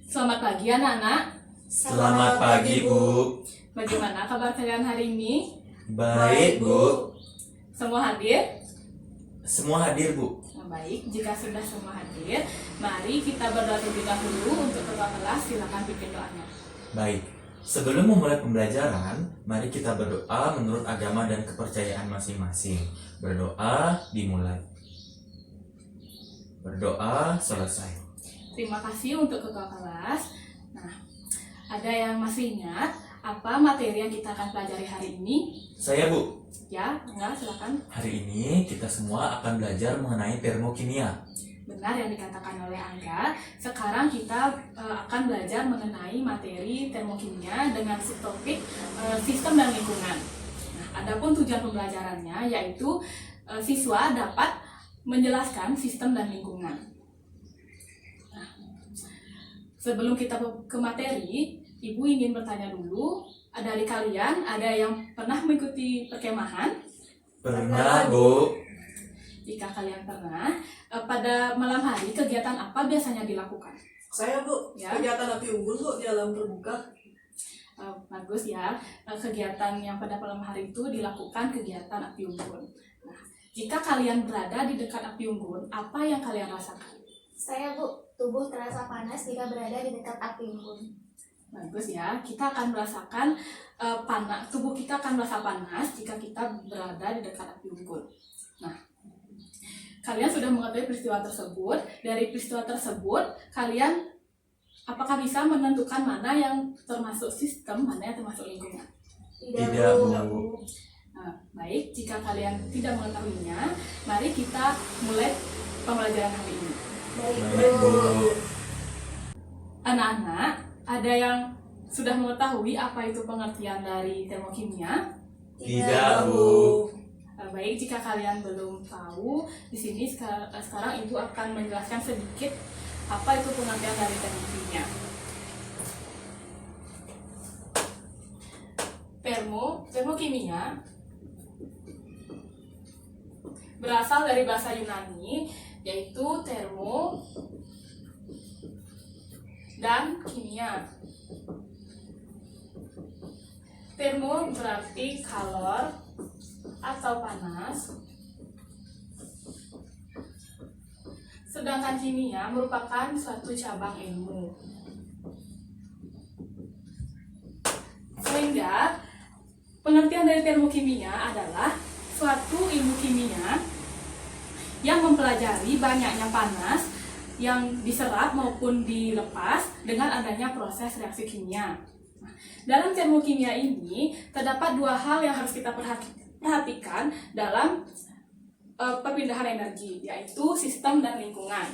Selamat pagi anak-anak. Selamat pagi, Bu. Bagaimana kabar kalian hari ini? Baik, Bu. Semua hadir? Semua hadir, Bu. Nah, baik, jika sudah semua hadir, mari kita berdoa terlebih dahulu. Untuk ketua kelas, silakan pimpin doanya. Baik. Sebelum memulai pembelajaran, mari kita berdoa menurut agama dan kepercayaan masing-masing. Berdoa dimulai. Berdoa selesai. Terima kasih untuk ketua kelas. Nah, ada yang masih ingat apa materi yang kita akan pelajari hari ini? Saya, Bu. Ya, enggak, silakan. Hari ini kita semua akan belajar mengenai termokimia. Benar yang dikatakan oleh Angga. Sekarang kita akan belajar mengenai materi termokimia dengan subtopik sistem dan lingkungan. Nah, adapun tujuan pembelajarannya yaitu siswa dapat menjelaskan sistem dan lingkungan. Nah, sebelum kita ke materi, Ibu ingin bertanya dulu, dari kalian ada yang pernah mengikuti perkemahan? Pernah, Bu. Jika kalian pernah, pada malam hari kegiatan apa biasanya dilakukan? Saya, Bu, Ya. kegiatan api unggun, Bu, di alam terbuka. Bagus ya, kegiatan yang pada malam hari itu dilakukan kegiatan api unggun. Nah, jika kalian berada di dekat api unggun, apa yang kalian rasakan? Saya, Bu, tubuh terasa panas jika berada di dekat api unggun. Bagus ya, kita akan merasakan panas, tubuh kita akan merasa panas jika kita berada di dekat api unggun. Nah, kalian sudah mengetahui peristiwa tersebut. Dari peristiwa tersebut, kalian apakah bisa menentukan mana yang termasuk sistem, mana yang termasuk lingkungan? Tidak, Bu. Nah, baik, jika kalian tidak mengetahuinya, mari kita mulai pembelajaran hari ini. Baik, Bu. Anak-anak, ada yang sudah mengetahui apa itu pengertian dari termokimia? Tidak, Bu. Baik, jika kalian belum tahu, di sini sekarang Ibu akan menjelaskan sedikit apa itu pengertian dari termokimia. Termokimia berasal dari bahasa Yunani, yaitu termo dan kimia. Termo berarti kalor atau panas, sedangkan kimia merupakan suatu cabang ilmu. Sehingga pengertian dari termokimia adalah suatu ilmu kimia yang mempelajari banyaknya panas yang diserap maupun dilepas dengan adanya proses reaksi kimia. Nah, dalam termokimia ini terdapat dua hal yang harus kita perhatikan dalam perpindahan energi, yaitu sistem dan lingkungan.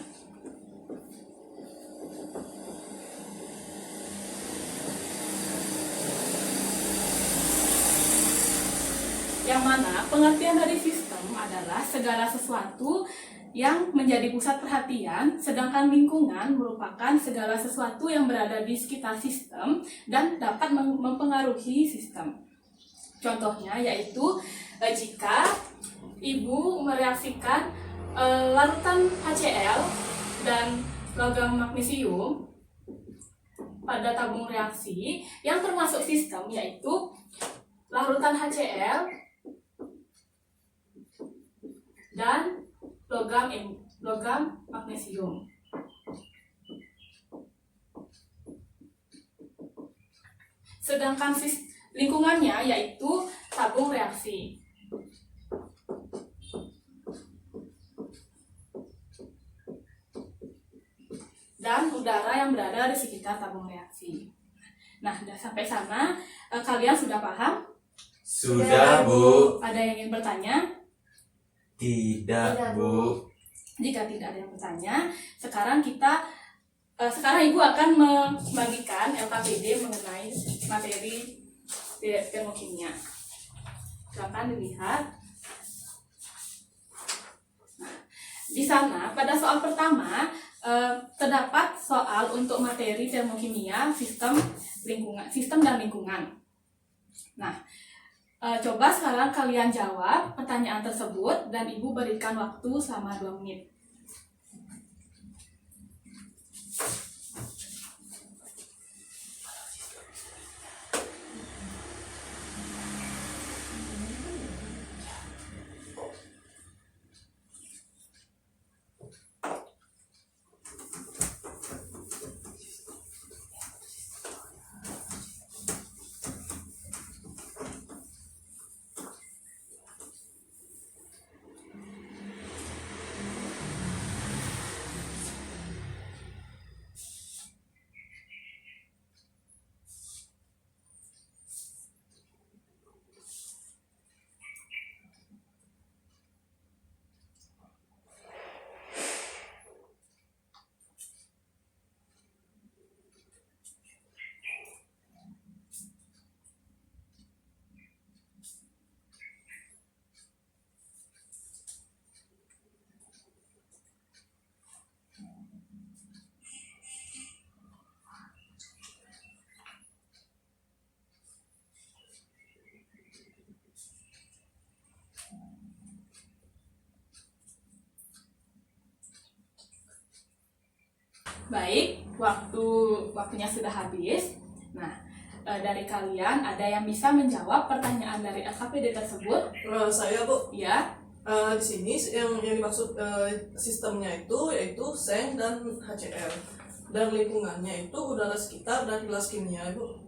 Yang mana pengertian dari sistem adalah segala sesuatu yang menjadi pusat perhatian, sedangkan lingkungan merupakan segala sesuatu yang berada di sekitar sistem dan dapat mempengaruhi sistem. Contohnya yaitu jika Ibu mereaksikan larutan HCl dan logam magnesium pada tabung reaksi yang termasuk sistem, yaitu larutan HCl dan logam magnesium. Sedangkan lingkungannya yaitu tabung reaksi. Dan udara yang berada di sekitar tabung reaksi. Nah, sampai sana kalian sudah paham? Sudah, Bu. Ada yang ingin bertanya? Tidak, Bu. Jika tidak ada yang bertanya, sekarang Ibu akan membagikan LKPD mengenai materi termokimia. Silakan dilihat. Nah, di sana pada soal pertama terdapat soal untuk materi termokimia sistem dan lingkungan. Nah, coba sekarang kalian jawab pertanyaan tersebut dan Ibu berikan waktu selama 2 menit. Baik, waktunya sudah habis. Nah, dari kalian ada yang bisa menjawab pertanyaan dari LKPD tersebut? Saya Bu, Ya, di sini yang dimaksud sistemnya itu yaitu seng dan HCl. Dan lingkungannya itu udara sekitar dan gelas kimia Bu.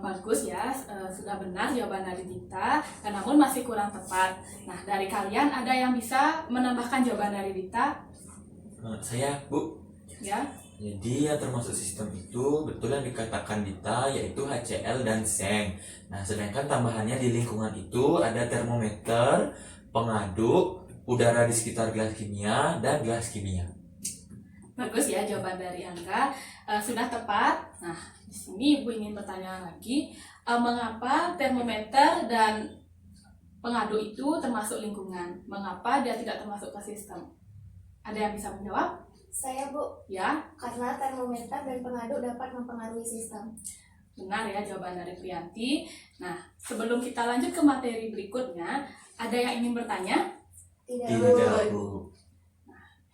bagus ya, sudah benar jawaban dari Dita, namun masih kurang tepat. Nah, dari kalian ada yang bisa menambahkan jawaban dari Dita? Saya, Bu. Ya, Jadi yang termasuk sistem itu betul yang dikatakan Dita, yaitu HCl dan seng. Nah, sedangkan tambahannya di lingkungan itu ada termometer, pengaduk, udara di sekitar gelas kimia, dan gelas kimia. bagus ya jawaban dari Angga, sudah tepat. Nah, di sini Ibu ingin bertanya lagi, mengapa termometer dan pengaduk itu termasuk lingkungan? Mengapa dia tidak termasuk ke sistem? Ada yang bisa menjawab? Saya Bu, Ya, karena termometer dan pengaduk dapat mempengaruhi sistem. benar ya jawaban dari Priyanti. Nah, sebelum kita lanjut ke materi berikutnya, ada yang ingin bertanya? Tidak, Bu.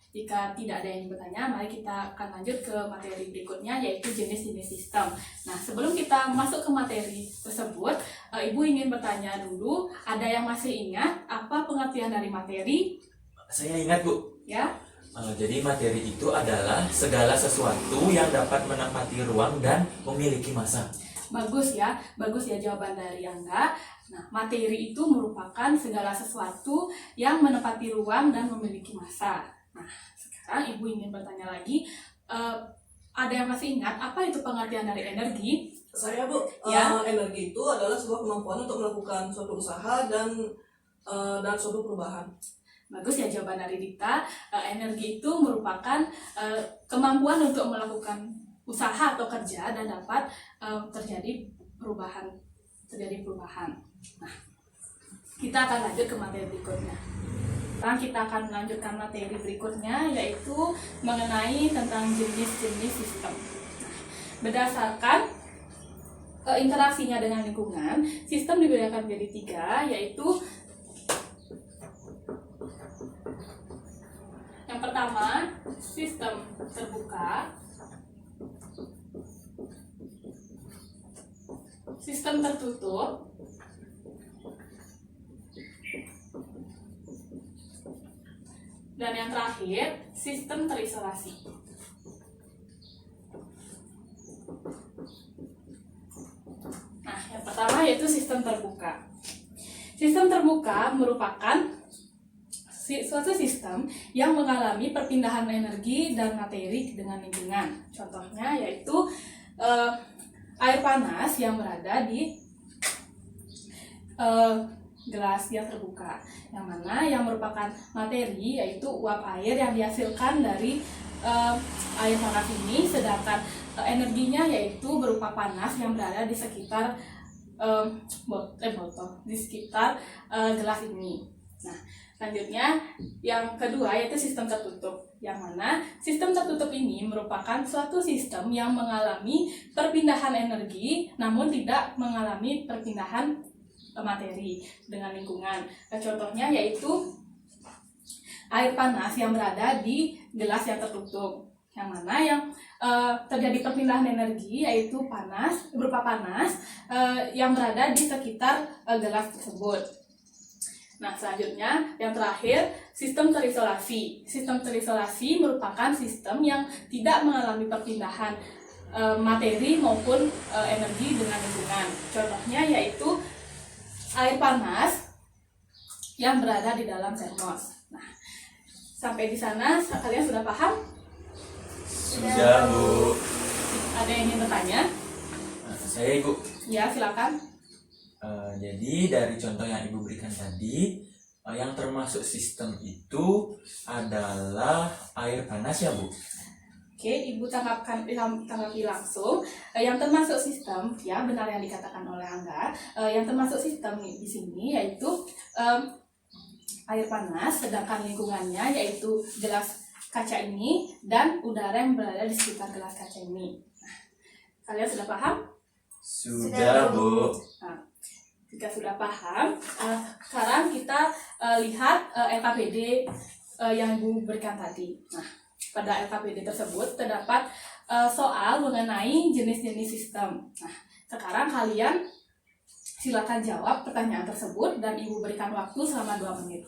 Jika tidak ada yang ingin bertanya, mari kita akan lanjut ke materi berikutnya, yaitu jenis-jenis sistem. Nah, sebelum kita masuk ke materi tersebut, Ibu ingin bertanya dulu, ada yang masih ingat apa pengertian dari materi? Saya ingat, Bu. Ya, Jadi materi itu adalah segala sesuatu yang dapat menempati ruang dan memiliki massa. bagus ya jawaban dari Angga. Nah, materi itu merupakan segala sesuatu yang menempati ruang dan memiliki massa. Nah, sekarang Ibu ingin bertanya lagi, ada yang masih ingat apa itu pengertian dari energi? Saya Bu, Ya. energi itu adalah sebuah kemampuan untuk melakukan suatu usaha dan suatu perubahan. Bagus ya jawaban dari Dita. Energi itu merupakan kemampuan untuk melakukan usaha atau kerja dan dapat terjadi perubahan. Nah, kita akan lanjut ke materi berikutnya. Sekarang kita akan melanjutkan materi berikutnya, yaitu mengenai tentang jenis-jenis sistem. Nah, berdasarkan interaksinya dengan lingkungan, sistem dibedakan menjadi 3, yaitu yang pertama, sistem terbuka, sistem tertutup, dan yang terakhir, sistem terisolasi. Nah, yang pertama yaitu sistem terbuka. Sistem terbuka merupakan suatu sistem yang mengalami perpindahan energi dan materi dengan lingkungan. Contohnya yaitu air panas yang berada di gelas yang terbuka, yang mana yang merupakan materi yaitu uap air yang dihasilkan dari air panas ini, sedangkan energinya yaitu berupa panas yang berada di sekitar botol, di sekitar gelas ini. Nah, selanjutnya yang kedua yaitu sistem tertutup, yang mana sistem tertutup ini merupakan suatu sistem yang mengalami perpindahan energi namun tidak mengalami perpindahan materi dengan lingkungan. Contohnya yaitu air panas yang berada di gelas yang tertutup, yang mana yang terjadi perpindahan energi yaitu berupa panas yang berada di sekitar gelas tersebut. Nah, selanjutnya yang terakhir, sistem terisolasi. Sistem terisolasi merupakan sistem yang tidak mengalami perpindahan materi maupun energi dengan lingkungan. Contohnya yaitu air panas yang berada di dalam termos. Nah, sampai di sana kalian sudah paham? Sudah, Bu. Ada yang ingin bertanya? Saya, Ibu. Ya, silakan. Jadi dari contoh yang Ibu berikan tadi, yang termasuk sistem itu adalah air panas ya, Bu? Oke, Ibu tanggapi langsung. Yang termasuk sistem, ya benar yang dikatakan oleh Angga. Yang termasuk sistem di sini yaitu air panas, sedangkan lingkungannya yaitu gelas kaca ini dan udara yang berada di sekitar gelas kaca ini. Nah, kalian sudah paham? Sudah, Bu. Jika sudah paham, sekarang kita lihat LKPD yang Ibu berikan tadi. Nah, pada LKPD tersebut terdapat soal mengenai jenis-jenis sistem. Nah, sekarang kalian silakan jawab pertanyaan tersebut dan Ibu berikan waktu selama 2 menit.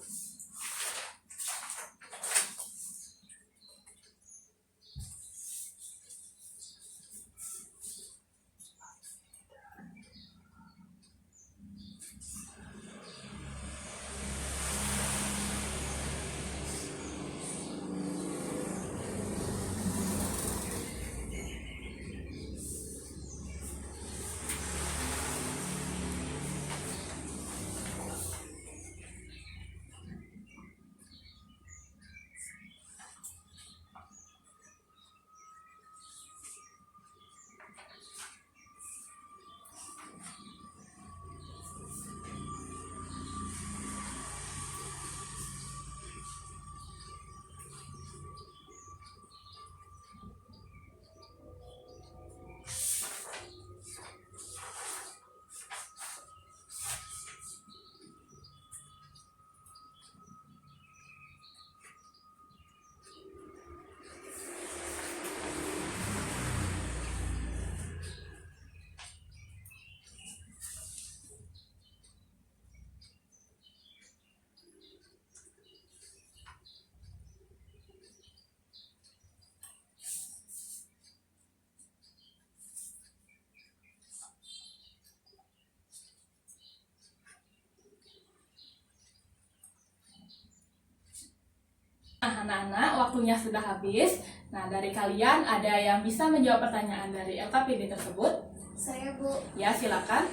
Nah, anak-anak, waktunya sudah habis. Nah, dari kalian ada yang bisa menjawab pertanyaan dari LKPD tersebut? Saya Bu, Ya, silakan.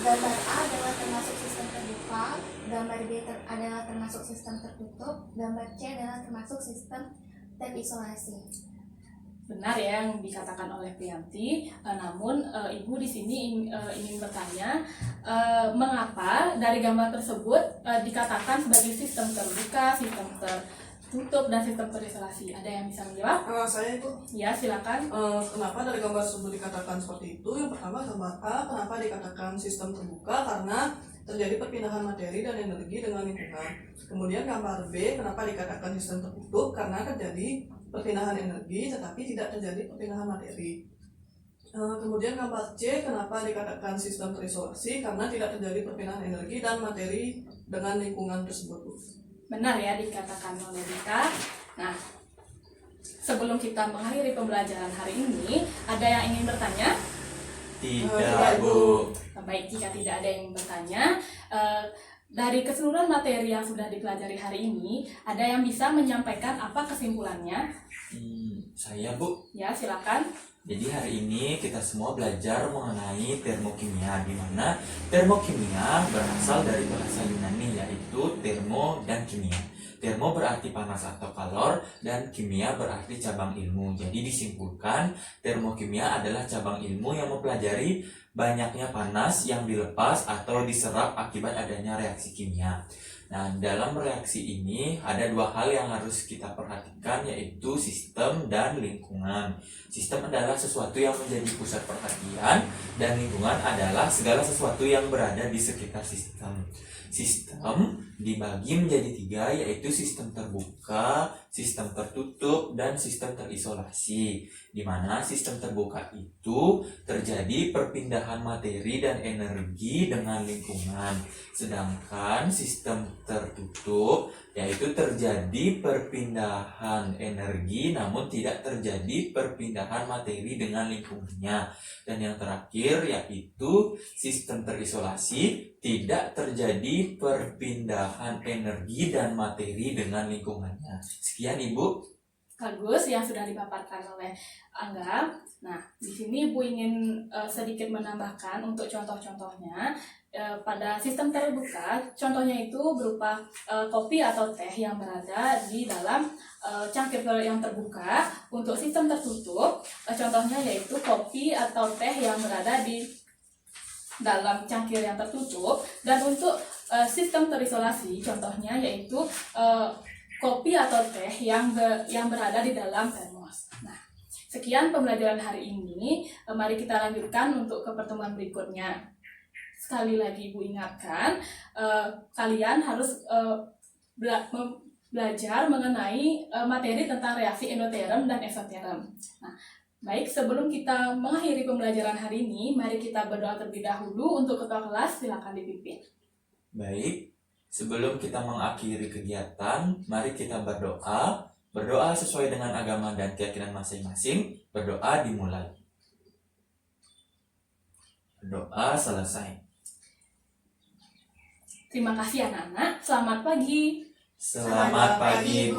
gambar A adalah termasuk sistem terbuka, gambar B adalah termasuk sistem tertutup, gambar C adalah termasuk sistem terisolasi. Benar ya yang dikatakan oleh Priyanti. Namun Ibu di sini ingin bertanya, mengapa dari gambar tersebut dikatakan sebagai sistem terbuka, sistem tertutup, dan sistem terisolasi? Ada yang bisa menjawab? Saya itu Ya, silakan. kenapa dari gambar tersebut dikatakan seperti itu? Yang pertama, gambar A kenapa dikatakan sistem terbuka? Karena terjadi perpindahan materi dan energi dengan lingkungan. Kemudian gambar B kenapa dikatakan sistem tertutup? Karena terjadi perpindahan energi tetapi tidak terjadi perpindahan materi. Kemudian gambar C kenapa dikatakan sistem terisolasi? Karena tidak terjadi perpindahan energi dan materi dengan lingkungan tersebut. Benar ya dikatakan oleh Dika. Nah, sebelum kita mengakhiri pembelajaran hari ini, ada yang ingin bertanya? Tidak, Bu. Baik, jika tidak ada yang ingin bertanya, dari keseluruhan materi yang sudah dipelajari hari ini, ada yang bisa menyampaikan apa kesimpulannya? Saya, Bu. Ya, silakan. Jadi hari ini kita semua belajar mengenai termokimia, di mana termokimia berasal dari bahasa Yunani yaitu termo dan kimia. Termo berarti panas atau kalor dan kimia berarti cabang ilmu. Jadi disimpulkan termokimia adalah cabang ilmu yang mempelajari banyaknya panas yang dilepas atau diserap akibat adanya reaksi kimia. Nah, dalam reaksi ini ada 2 hal yang harus kita perhatikan, yaitu sistem dan lingkungan. Sistem adalah sesuatu yang menjadi pusat perhatian, dan lingkungan adalah segala sesuatu yang berada di sekitar sistem. Sistem dibagi menjadi 3, yaitu sistem terbuka, sistem tertutup, dan sistem terisolasi. Di mana sistem terbuka itu terjadi perpindahan materi dan energi dengan lingkungan. Sedangkan sistem tertutup yaitu terjadi perpindahan energi namun tidak terjadi perpindahan materi dengan lingkungannya. Dan yang terakhir yaitu sistem terisolasi, tidak terjadi perpindahan energi dan materi dengan lingkungannya. Sekian Ibu. Bagus yang sudah dipaparkan oleh Angga. Nah, di sini Ibu ingin sedikit menambahkan untuk contoh-contohnya. Pada sistem terbuka, contohnya itu berupa kopi atau teh yang berada di dalam cangkir yang terbuka. Untuk sistem tertutup, contohnya yaitu kopi atau teh yang berada di dalam cangkir yang tertutup. Dan untuk sistem terisolasi, contohnya yaitu kopi atau teh yang berada di dalam termos. Nah, sekian pembelajaran hari ini. Mari kita lanjutkan untuk ke pertemuan berikutnya. Sekali lagi Ibu ingatkan, kalian harus belajar mengenai materi tentang reaksi endoterm dan eksoterm. Nah, baik, sebelum kita mengakhiri pembelajaran hari ini, mari kita berdoa terlebih dahulu. Untuk ketua kelas, silakan dipimpin. Baik, sebelum kita mengakhiri kegiatan, mari kita berdoa. Berdoa sesuai dengan agama dan keyakinan masing-masing. Berdoa dimulai. Doa selesai. Terima kasih anak-anak. Selamat pagi. Selamat pagi, Bu.